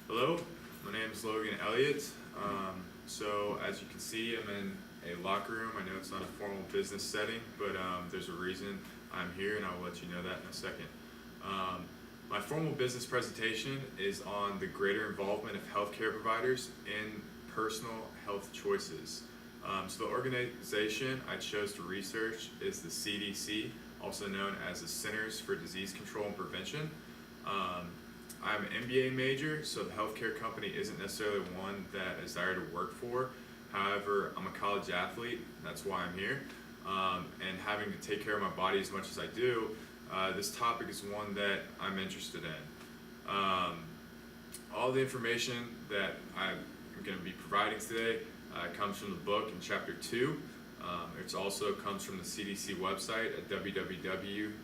Hello, my name is Logan Elliott. So as you can see, I'm in a locker room. I know it's not a formal business setting, but there's a reason I'm here, and I will let you know that in a second. My formal business presentation is on the greater involvement of healthcare providers in personal health choices. So the organization I chose to research is the CDC, also known as the Centers for Disease Control and Prevention. I'm an MBA major, so the healthcare company isn't necessarily one that I desire to work for. However, I'm a college athlete, that's why I'm here. And having to take care of my body as much as I do, this topic is one that I'm interested in. All the information that I'm going to be providing today comes from the book in chapter 2. It also comes from the CDC website at www.cdc.gov.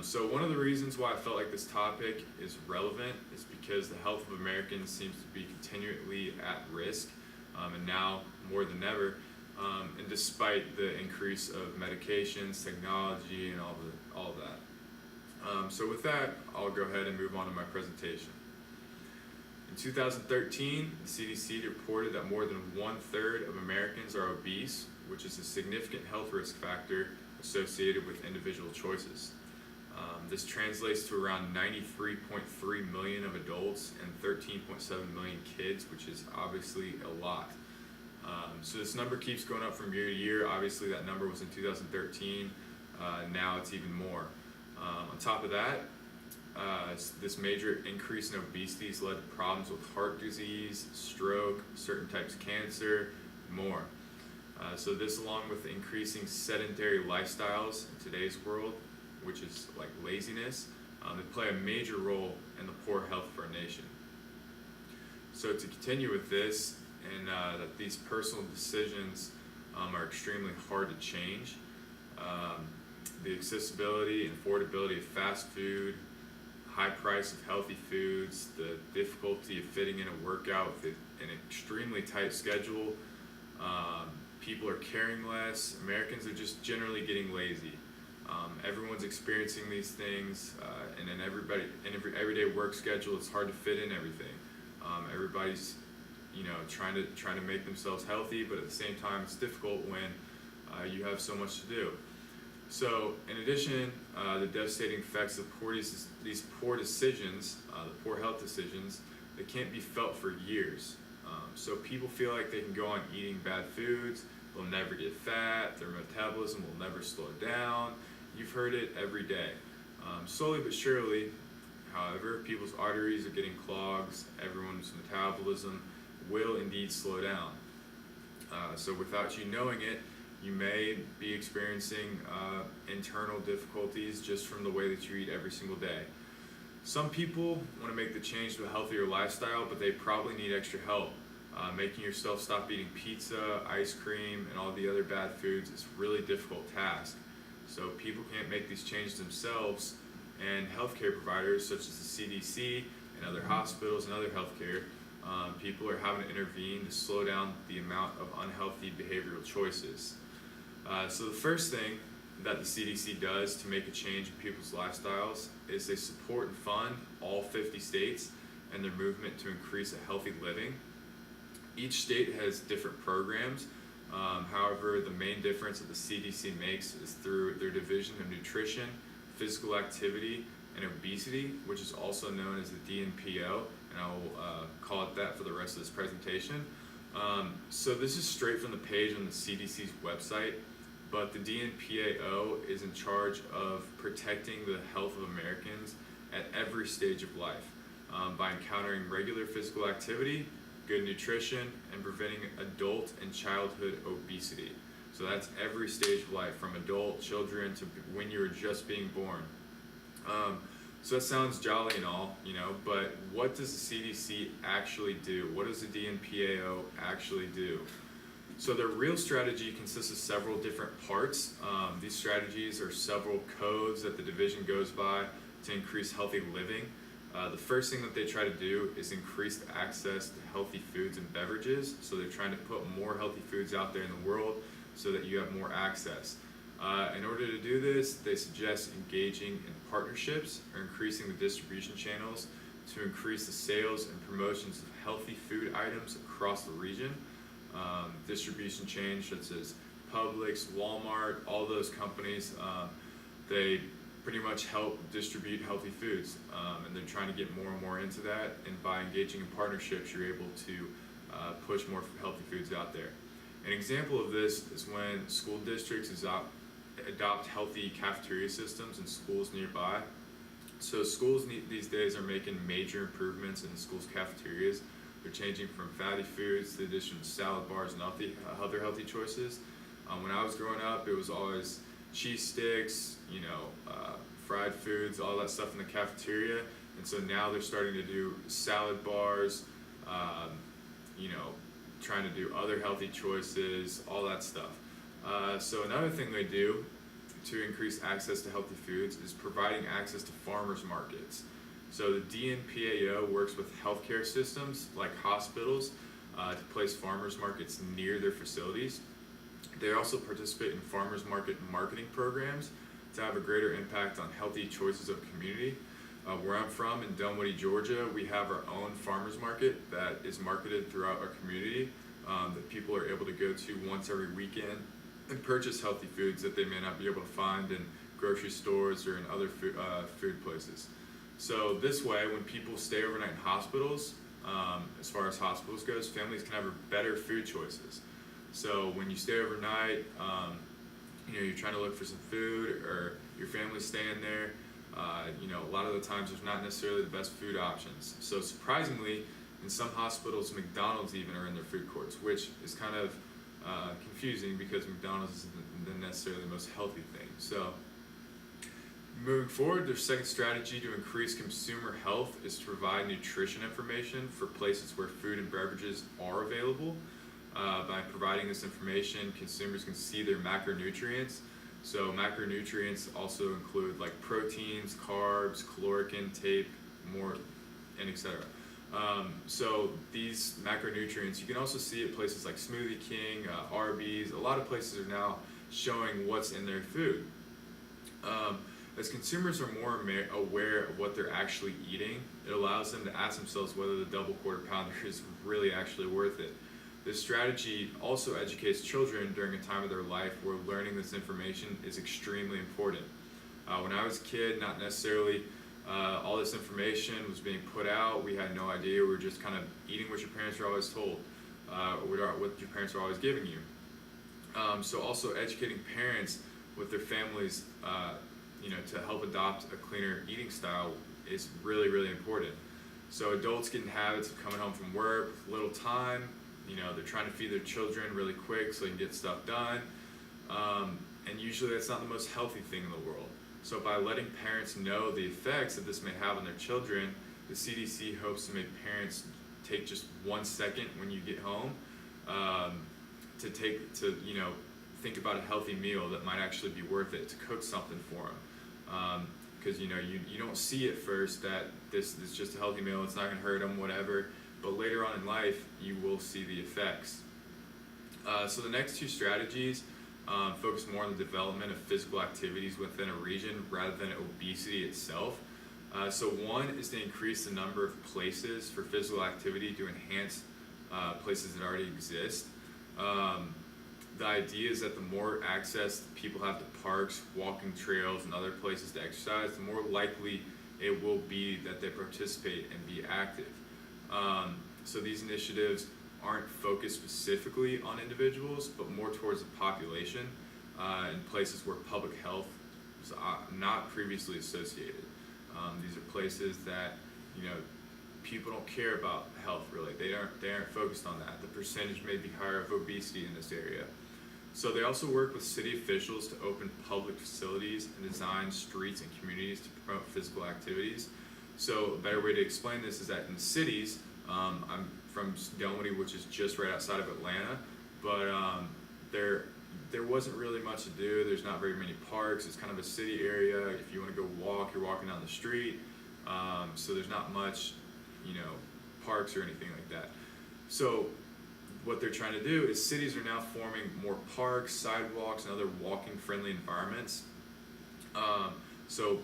So one of the reasons why I felt like this topic is relevant is because the health of Americans seems to be continually at risk, and now more than ever, and despite the increase of medications, technology, and all of that. So with that, I'll go ahead and move on to my presentation. In 2013, the CDC reported that more than 1/3 of Americans are obese, which is a significant health risk factor associated with individual choices. This translates to around 93.3 million of adults and 13.7 million kids, which is obviously a lot. So this number keeps going up from year to year. Obviously that number was in 2013, now it's even more. On top of that, this major increase in obesity has led to problems with heart disease, stroke, certain types of cancer, and more. So this, along with increasing sedentary lifestyles in today's world, which is like laziness, they play a major role in the poor health of our nation. So to continue with this, and that these personal decisions are extremely hard to change. The accessibility and affordability of fast food, high price of healthy foods, the difficulty of fitting in a workout with an extremely tight schedule. People are caring less. Americans are just generally getting lazy. Everyone's experiencing these things, and in every everyday work schedule, it's hard to fit in everything. Everybody's, trying to make themselves healthy, but at the same time, it's difficult when you have so much to do. So, in addition, the devastating effects of these poor decisions, the poor health decisions, they can't be felt for years. So people feel like they can go on eating bad foods, they'll never get fat, their metabolism will never slow down. You've heard it every day. Slowly but surely, however, people's arteries are getting clogged, everyone's metabolism will indeed slow down. So without you knowing it, you may be experiencing internal difficulties just from the way that you eat every single day. Some people want to make the change to a healthier lifestyle, but they probably need extra help. Making yourself stop eating pizza, ice cream, and all the other bad foods is a really difficult task. So people can't make these changes themselves, and healthcare providers such as the CDC and other hospitals and other healthcare people are having to intervene to slow down the amount of unhealthy behavioral choices. So the first thing that the CDC does to make a change in people's lifestyles is they support and fund all 50 states and their movement to increase a healthy living. Each state has different programs. However, the main difference that the CDC makes is through their division of nutrition, physical activity, and obesity, which is also known as the DNPO, and I will call it that for the rest of this presentation. So this is straight from the page on the CDC's website, but the DNPAO is in charge of protecting the health of Americans at every stage of life by encountering regular physical activity, good nutrition, and preventing adult and childhood obesity. So that's every stage of life, from adult, children, to when you were just being born. So that sounds jolly and all, but what does the CDC actually do? What does the DNPAO actually do? So their real strategy consists of several different parts. These strategies are several codes that the division goes by to increase healthy living. The first thing that they try to do is increase the access to healthy foods and beverages. So they're trying to put more healthy foods out there in the world so that you have more access. In order to do this, they suggest engaging in partnerships or increasing the distribution channels to increase the sales and promotions of healthy food items across the region. Distribution chains such as Publix, Walmart, all those companies, they pretty much help distribute healthy foods, and they're trying to get more and more into that, and by engaging in partnerships you're able to push more healthy foods out there. An example of this is when school districts adopt healthy cafeteria systems in schools nearby. So schools these days are making major improvements in the schools' cafeterias. They're changing from fatty foods to the addition of salad bars and other healthy choices. When I was growing up, it was always cheese sticks, fried foods, all that stuff in the cafeteria. And so now they're starting to do salad bars, trying to do other healthy choices, all that stuff. So another thing they do to increase access to healthy foods is providing access to farmers markets. So the DNPAO works with healthcare systems like hospitals to place farmers markets near their facilities. They also participate in farmers market marketing programs to have a greater impact on healthy choices of community. Where I'm from in Dunwoody, Georgia, we have our own farmers market that is marketed throughout our community that people are able to go to once every weekend and purchase healthy foods that they may not be able to find in grocery stores or in other food places. So this way, when people stay overnight in hospitals, as far as hospitals goes, families can have better food choices. So when you stay overnight, you're trying to look for some food, or your family's staying there, a lot of the times there's not necessarily the best food options. So surprisingly, in some hospitals, McDonald's even are in their food courts, which is kind of confusing because McDonald's isn't necessarily the most healthy thing. So moving forward, their second strategy to increase consumer health is to provide nutrition information for places where food and beverages are available. By providing this information, consumers can see their macronutrients. So macronutrients also include like proteins, carbs, caloric intake, more, and etc. So these macronutrients you can also see at places like Smoothie King, Arby's. A lot of places are now showing what's in their food. As consumers are more aware of what they're actually eating, it allows them to ask themselves whether the double quarter pounder is really actually worth it. This strategy also educates children during a time of their life where learning this information is extremely important. When I was a kid, not necessarily all this information was being put out. We had no idea. We were just kind of eating what your parents were always told, or what your parents were always giving you. So also educating parents with their families, to help adopt a cleaner eating style is really, really important. So adults get in habits of coming home from work with little time. They're trying to feed their children really quick so they can get stuff done. And usually that's not the most healthy thing in the world. So by letting parents know the effects that this may have on their children, the CDC hopes to make parents take just 1 second when you get home to think about a healthy meal that might actually be worth it, to cook something for them. Because you don't see at first that this is just a healthy meal, it's not going to hurt them, whatever. But later on in life, you will see the effects. So the next two strategies focus more on the development of physical activities within a region rather than obesity itself. So one is to increase the number of places for physical activity to enhance places that already exist. The idea is that the more access people have to parks, walking trails, and other places to exercise, the more likely it will be that they participate and be active. So these initiatives aren't focused specifically on individuals, but more towards the population in places where public health was not previously associated. These are places that people don't care about health really. They aren't focused on that. The percentage may be higher of obesity in this area. So they also work with city officials to open public facilities and design streets and communities to promote physical activities. So a better way to explain this is that in cities, I'm from Dunwoody, which is just right outside of Atlanta, but there wasn't really much to do. There's not very many parks. It's kind of a city area. If you want to go walk, you're walking down the street. So there's not much, parks or anything like that. So what they're trying to do is cities are now forming more parks, sidewalks, and other walking friendly environments. So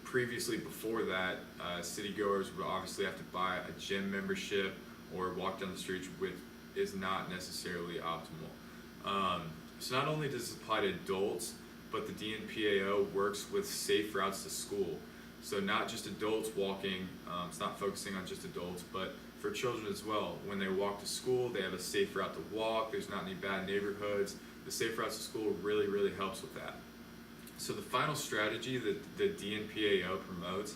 previously, before that, city goers would obviously have to buy a gym membership or walk down the streets, which is not necessarily optimal. So not only does this apply to adults, but the DNPAO works with safe routes to school. So not just adults walking, it's not focusing on just adults, but for children as well. When they walk to school, they have a safe route to walk, there's not any bad neighborhoods. The safe routes to school really, really helps with that. So the final strategy that the DNPAO promotes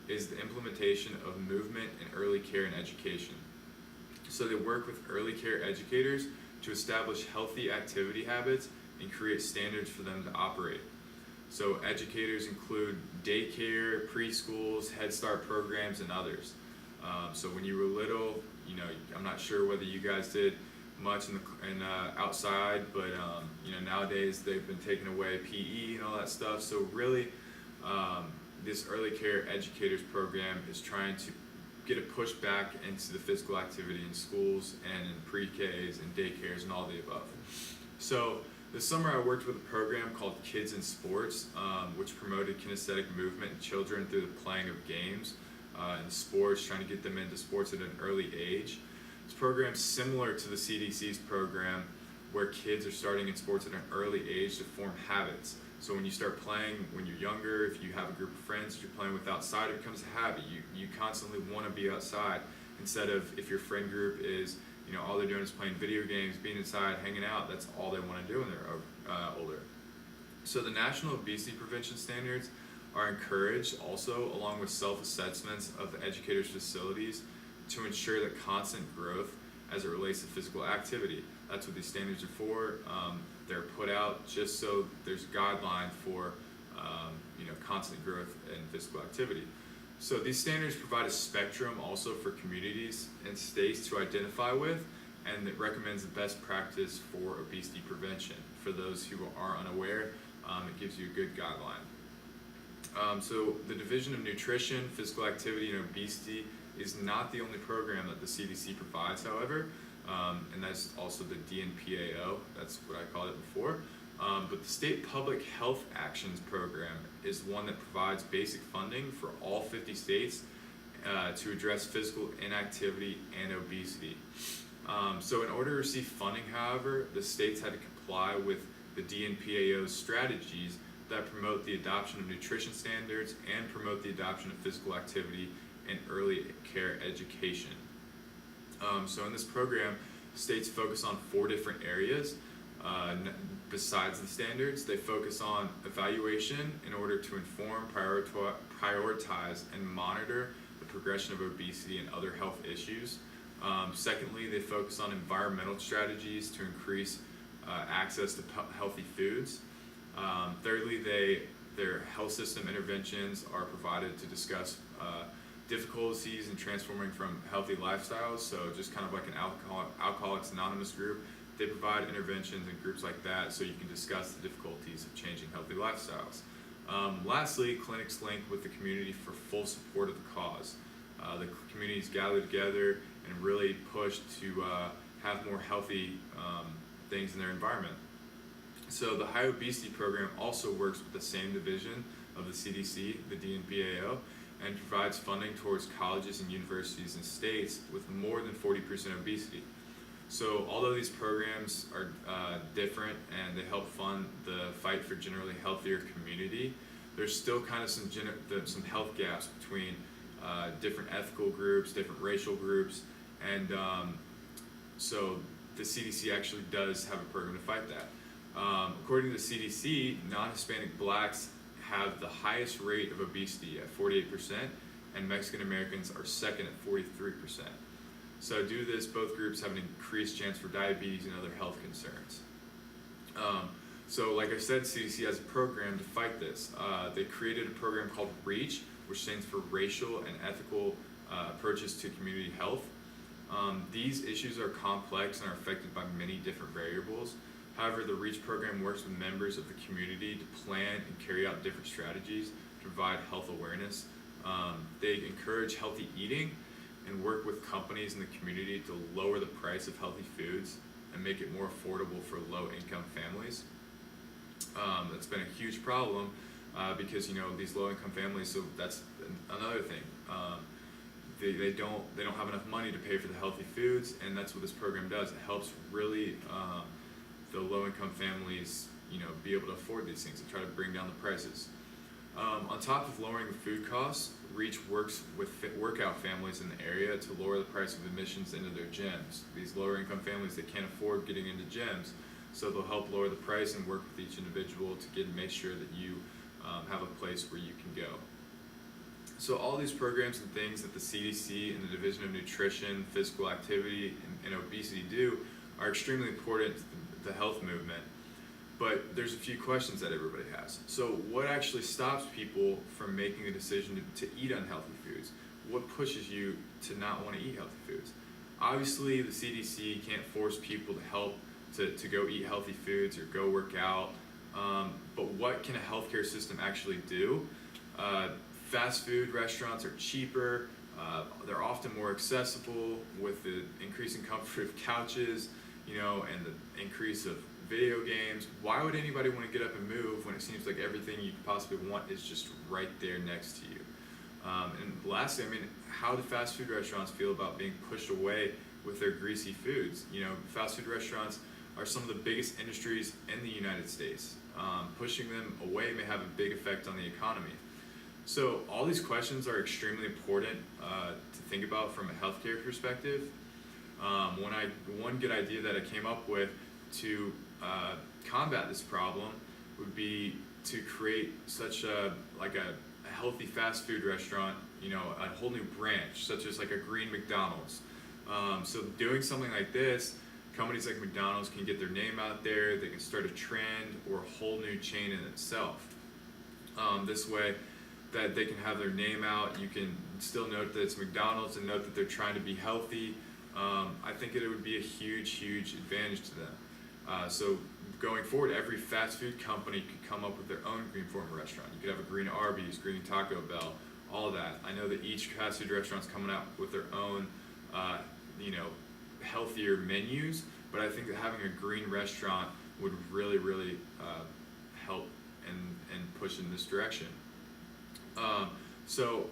is the implementation of movement in early care and education. So they work with early care educators to establish healthy activity habits and create standards for them to operate. So educators include daycare, preschools, Head Start programs, and others. So when you were little, I'm not sure whether you guys did much in outside, but nowadays they've been taking away PE and all that stuff. So really, this early care educators program is trying to get a push back into the physical activity in schools and in pre-Ks and daycares and all the above. So this summer I worked with a program called Kids in Sports, which promoted kinesthetic movement in children through the playing of games and sports, trying to get them into sports at an early age. This program is similar to the CDC's program, where kids are starting in sports at an early age to form habits. So when you start playing when you're younger, if you have a group of friends that you're playing with outside, it becomes a habit. You constantly want to be outside, instead of if your friend group is, all they're doing is playing video games, being inside, hanging out. That's all they want to do when they're older. So the national obesity prevention standards are encouraged also, along with self-assessments of the educators' facilities, to ensure that constant growth as it relates to physical activity. That's what these standards are for. They're put out just so there's a guideline for constant growth in physical activity. So these standards provide a spectrum also for communities and states to identify with, and it recommends the best practice for obesity prevention. For those who are unaware, it gives you a good guideline. So the Division of Nutrition, Physical Activity, and Obesity is not the only program that the CDC provides, however, and that's also the DNPAO, that's what I called it before. But the State Public Health Actions Program is one that provides basic funding for all 50 states to address physical inactivity and obesity. So in order to receive funding, however, the states had to comply with the DNPAO's strategies that promote the adoption of nutrition standards and promote the adoption of physical activity and early care education. So in this program, states focus on 4 different areas. Besides the standards, they focus on evaluation in order to inform, prioritize, and monitor the progression of obesity and other health issues. Secondly, they focus on environmental strategies to increase access to healthy foods. Thirdly, their health system interventions are provided to discuss difficulties in transforming from healthy lifestyles. So just kind of like an Alcoholics Anonymous group, they provide interventions in groups like that so you can discuss the difficulties of changing healthy lifestyles. Lastly, clinics link with the community for full support of the cause. The communities gather together and really push to have more healthy things in their environment. So the High Obesity Program also works with the same division of the CDC, the DNPAO, and provides funding towards colleges and universities and states with more than 40% obesity. So although these programs are different and they help fund the fight for generally healthier community, there's still kind of some health gaps between different ethical groups, different racial groups, and so the CDC actually does have a program to fight that. According to the CDC, non-Hispanic blacks have the highest rate of obesity at 48%, and Mexican Americans are second at 43%. So due to this, both groups have an increased chance for diabetes and other health concerns. So like I said, CDC has a program to fight this. They created a program called REACH, which stands for Racial and Ethical Approaches to Community Health. These issues are complex and are affected by many different variables. However, the REACH program works with members of the community to plan and carry out different strategies to provide health awareness. They encourage healthy eating and work with companies in the community to lower the price of healthy foods and make it more affordable for low-income families. That's been a huge problem because these low-income families. So that's another thing. They don't have enough money to pay for the healthy foods, and that's what this program does. It helps really the low-income families be able to afford these things and try to bring down the prices. On top of lowering the food costs, Reach works with workout families in the area to lower the price of admissions into their gyms. These lower income families, they can't afford getting into gyms, so they'll help lower the price and work with each individual to make sure that you have a place where you can go. So all these programs and things that the CDC and the Division of Nutrition, Physical Activity, and Obesity do are extremely important to the health movement. But there's a few questions that everybody has. So what actually stops people from making a decision to eat unhealthy foods? What pushes you to not want to eat healthy foods? Obviously, the CDC can't force people to go eat healthy foods or go work out. But what can a healthcare system actually do? Fast food restaurants are cheaper. They're often more accessible with the increasing comfort of couches, and the increase of video games. Why would anybody want to get up and move when it seems like everything you could possibly want is just right there next to you? And lastly, how do fast food restaurants feel about being pushed away with their greasy foods? Fast food restaurants are some of the biggest industries in the United States. Pushing them away may have a big effect on the economy. So all these questions are extremely important to think about from a healthcare perspective. One good idea that I came up with to combat this problem would be to create such a healthy fast food restaurant, a whole new branch, such as like a green McDonald's. So doing something like this, companies like McDonald's can get their name out there, they can start a trend or a whole new chain in itself. This way that they can have their name out, you can still note that it's McDonald's and note that they're trying to be healthy. I think it would be a huge advantage to them. So going forward, every fast food company could come up with their own green form restaurant. You could have a green Arby's, green Taco Bell, all that. I know that each fast food restaurant's coming out with their own, healthier menus, but I think that having a green restaurant would really help and push in this direction. So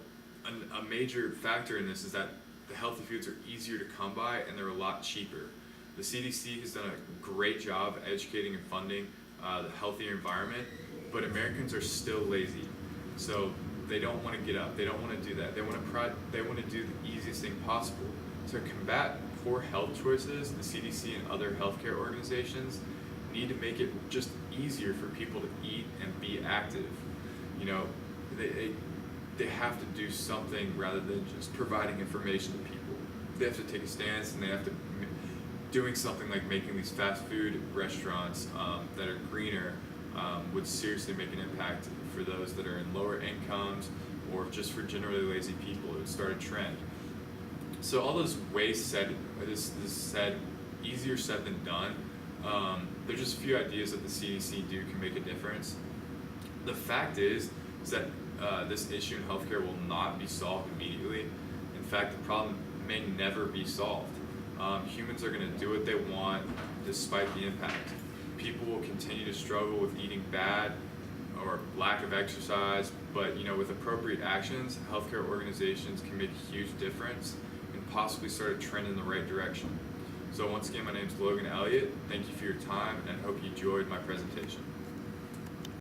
a major factor in this is that the healthy foods are easier to come by and they're a lot cheaper. The CDC has done a great job educating and funding the healthier environment, but Americans are still lazy. So they don't want to get up. They don't want to do that. They want to do the easiest thing possible. To combat poor health choices, the CDC and other healthcare organizations need to make it just easier for people to eat and be active. They have to do something rather than just providing information to people. They have to take a stance, and they have to doing something like making these fast food restaurants that are greener would seriously make an impact for those that are in lower incomes or just for generally lazy people. It would start a trend. So all those ways said, this said, easier said than done. There's just a few ideas that the CDC do can make a difference. The fact is that this issue in healthcare will not be solved immediately. In fact, the problem may never be solved. Humans are going to do what they want despite the impact. People will continue to struggle with eating bad or lack of exercise, but with appropriate actions, healthcare organizations can make a huge difference and possibly start a trend in the right direction. So once again, my name is Logan Elliott. Thank you for your time, and I hope you enjoyed my presentation.